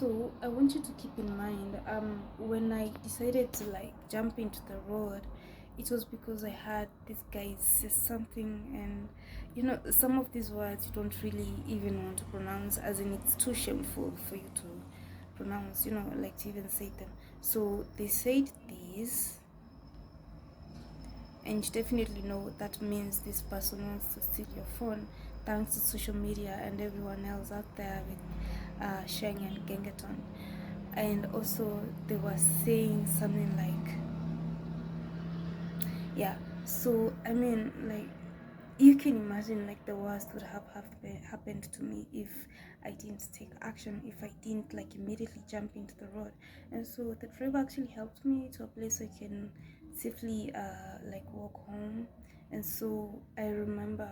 So I want you to keep in mind, when I decided to like jump into the road, it was because I had this guy say something, and some of these words you don't really even want to pronounce, as in it's too shameful for you to pronounce, like to even say them. So they said these, and you definitely know what that means. This person wants to steal your phone thanks to social media and everyone else out there with Sheng and Gengeton. And also they were saying something like, yeah, so I mean, like, you can imagine like the worst would have happened to me if I didn't take action, if I didn't like immediately jump into the road. And so the driver actually helped me to a place I can safely like walk home. And so I remember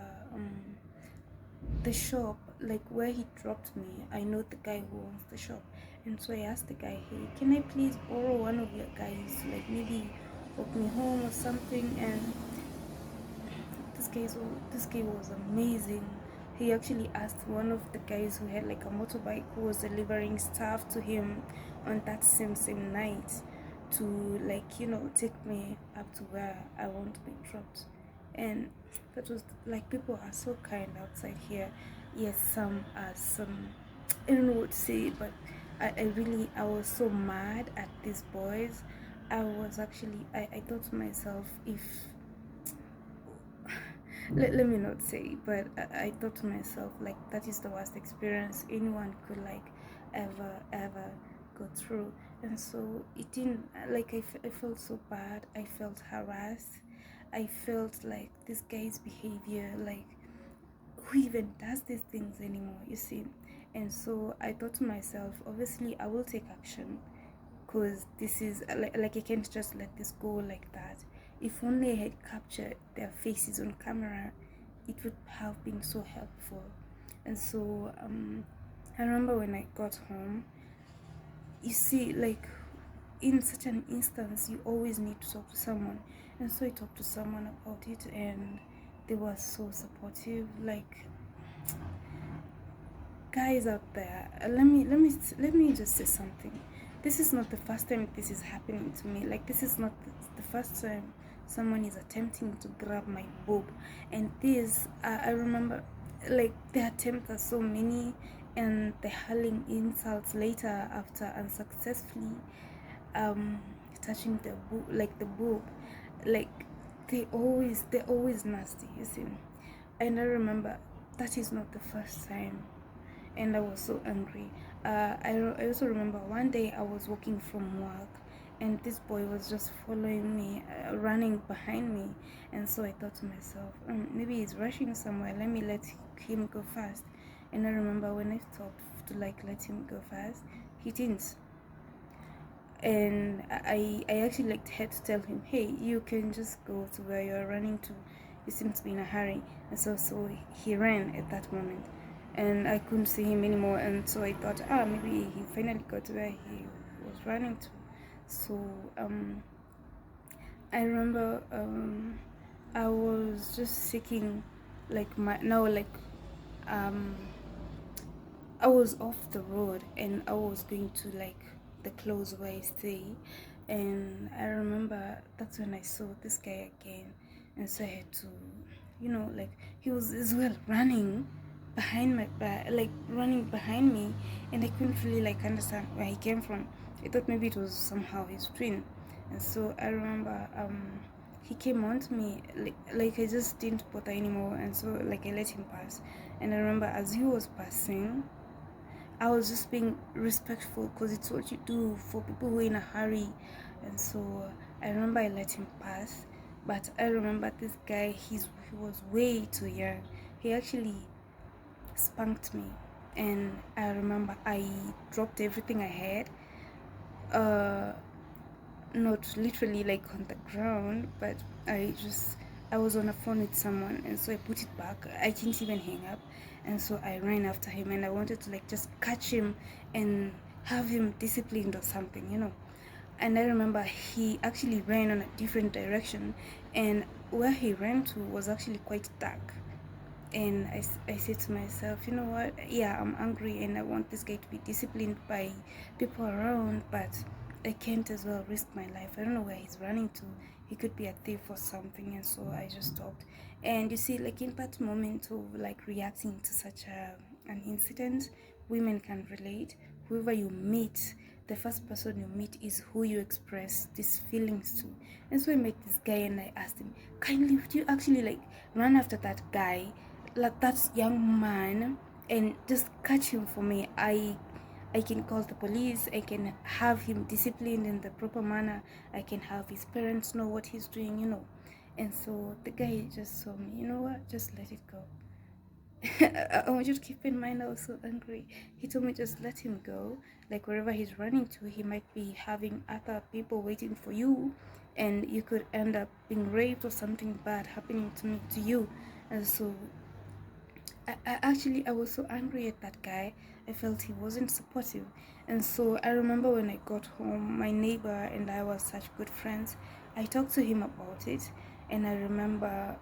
the shop, like where he dropped me, I know the guy who owns the shop. And so I asked the guy, hey, can I please borrow one of your guys, like maybe walk me home or something? And this guy was amazing. He actually asked one of the guys who had like a motorbike who was delivering stuff to him on that same night to like take me up to where I want to be dropped. And that was like, people are so kind outside here. Yes, some are some, I don't know what to say, but I was so mad at these boys. I thought to myself, if let me not say, but I thought to myself, like, that is the worst experience anyone could like ever go through. And so it didn't, like, I felt so bad, I felt harassed, I felt like this guy's behavior, like, who even does these things anymore, you see? And so I thought to myself, obviously I will take action, because this is like I can't just let this go like that. If only I had captured their faces on camera, it would have been so helpful. And so I remember when I got home, you see, like, in such an instance you always need to talk to someone. And so I talked to someone about it, and they were so supportive. Like, guys out there, let me just say something. This is not the first time this is happening to me. Like, this is not the first time someone is attempting to grab my boob. And this, I remember, like, the attempts are so many, and the hurling insults later after unsuccessfully um touching the boob, like the boob, like, they're always nasty, you see. And I remember that is not the first time, and I was so angry. I also remember one day I was walking from work, and this boy was just following me, running behind me. And so I thought to myself, maybe he's rushing somewhere, let me let him go fast. And I remember when I stopped to like let him go fast, he didn't. And I actually like had to tell him, hey, you can just go to where you're running to, you seem to be in a hurry. And so he ran at that moment, and I couldn't see him anymore. And so I thought, maybe he finally got to where he was running to. So I remember I was just seeking, like, my now, like, um I was off the road, and I was going to like the close where I stay. And I remember that's when I saw this guy again. And so I had to, like, he was as well running behind my back, like running behind me. And I couldn't really like understand where he came from. I thought maybe it was somehow his twin. And so I remember he came on to me, like I just didn't bother anymore. And so like I let him pass. And I remember as he was passing, I was just being respectful, because it's what you do for people who are in a hurry. And so I remember I let him pass. But I remember this guy, he was way too young. He actually spanked me. And I remember I dropped everything I had. Not literally like on the ground, but I was on a phone with someone, and so I put it back. I didn't even hang up. And so I ran after him, and I wanted to like just catch him and have him disciplined or something. And I remember he actually ran on a different direction, and where he ran to was actually quite dark. And I said to myself, you know what, yeah, I'm angry and I want this guy to be disciplined by people around, but I can't as well risk my life. I don't know where he's running to. He could be a thief or something. And so I just stopped. And you see, like in that moment of like reacting to such an incident, women can relate. Whoever you meet, the first person you meet is who you express these feelings to. And so I met this guy and I asked him, kindly, would you actually like run after that guy, like that young man, and just catch him for me? I can call the police, I can have him disciplined in the proper manner, I can have his parents know what he's doing, you know. And so the guy just saw me, you know what, just let it go. I want you to keep in mind I was so angry. He told me just let him go. Like wherever he's running to, he might be having other people waiting for you, and you could end up being raped or something bad happening to you. And so I was so angry at that guy. I felt he wasn't supportive. And so I remember when I got home, my neighbor and I were such good friends. I talked to him about it, and I remember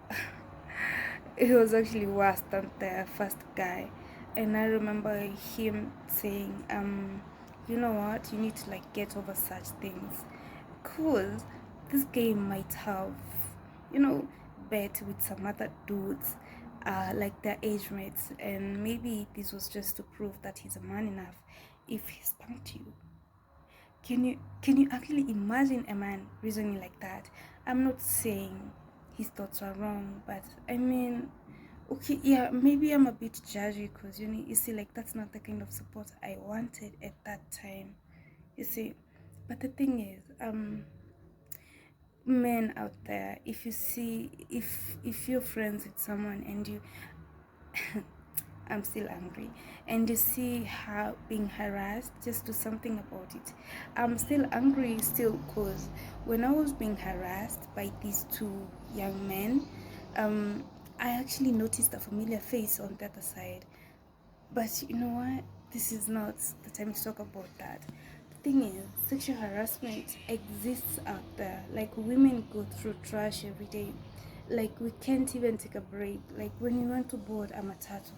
it was actually worse than the first guy. And I remember him saying, you know what, you need to like get over such things. Cause this guy might have, you know, bet with some other dudes, like their age mates, and maybe this was just to prove that he's a man enough. If he spanked you, can you actually imagine a man reasoning like that? I'm not saying his thoughts are wrong, but I mean, okay, yeah, maybe I'm a bit judgy because you see, like that's not the kind of support I wanted at that time. You see, but the thing is, men out there, if you see, if you're friends with someone and you I'm still angry, and you see her being harassed, just do something about it. I'm still angry still because when I was being harassed by these two young men, um I actually noticed a familiar face on the other side. But you know what? This is not the time to talk about that. The thing is, sexual harassment exists out there. Like, women go through trash every day. Like, we can't even take a break. Like, when we went to board a matatu,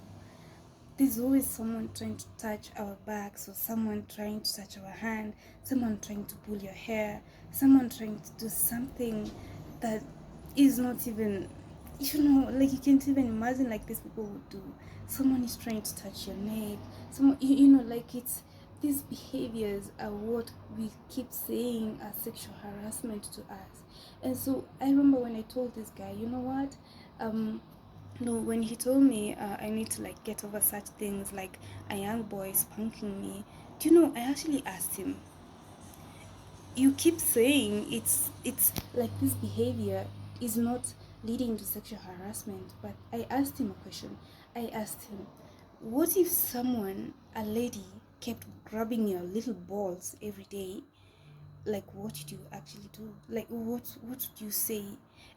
there's always someone trying to touch our backs, or someone trying to touch our hand, someone trying to pull your hair, someone trying to do something that is not even, like you can't even imagine like these people would do. Someone is trying to touch your neck, someone, like it's, these behaviors are what we keep saying are sexual harassment to us. And so I remember when I told this guy, you know what, no, when he told me I need to like get over such things like a young boy spanking me, do you know, I actually asked him, you keep saying it's like this behavior is not leading to sexual harassment, but I asked him a question. I asked him, what if someone, a lady, kept grabbing your little balls every day? Like, what did you actually do? Like, what did you say?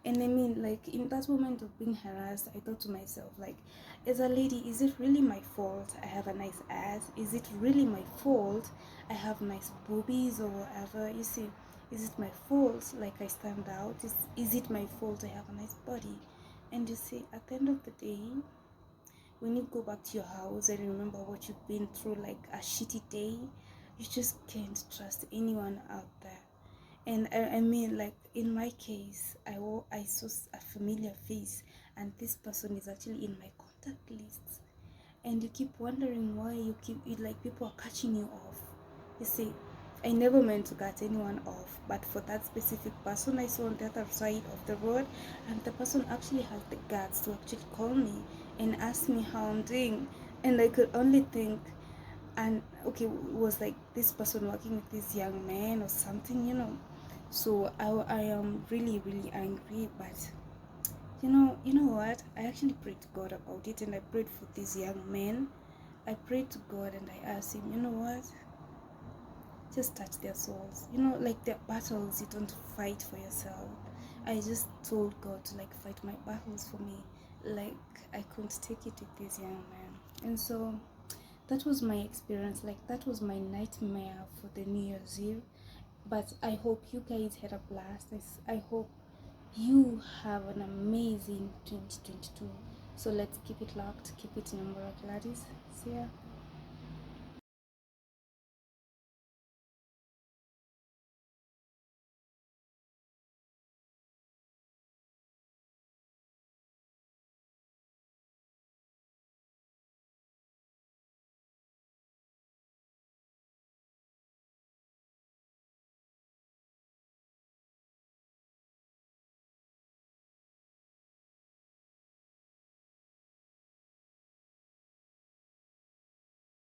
And I mean, like, in that moment of being harassed, I thought to myself, like, as a lady, is it really my fault I have a nice ass? Is it really my fault I have nice boobies or whatever? You see, is it my fault like I stand out? Is it my fault I have a nice body? And you see, at the end of the day, when you go back to your house and remember what you've been through, like a shitty day, you just can't trust anyone out there. And I mean, like in my case, I saw a familiar face, and this person is actually in my contact list. And you keep wondering why like people are catching you off. You see, I never meant to cut anyone off, but for that specific person I saw on the other side of the road, and the person actually has the guts to actually call me and ask me how I'm doing, and I could only think, and okay, was like this person working with this young man or something. So I am really really angry, but you know what, I actually prayed to God about it, and I prayed for these young men. I prayed to God and I asked him, you know what, just touch their souls. Like their battles, you don't fight for yourself. I just told God to like fight my battles for me. Like I couldn't take it with this young man. And so that was my experience. Like that was my nightmare for the New Year's Eve. But I hope you guys had a blast. I hope you have an amazing 2022. So let's keep it locked, keep it in your Laddies. See ya.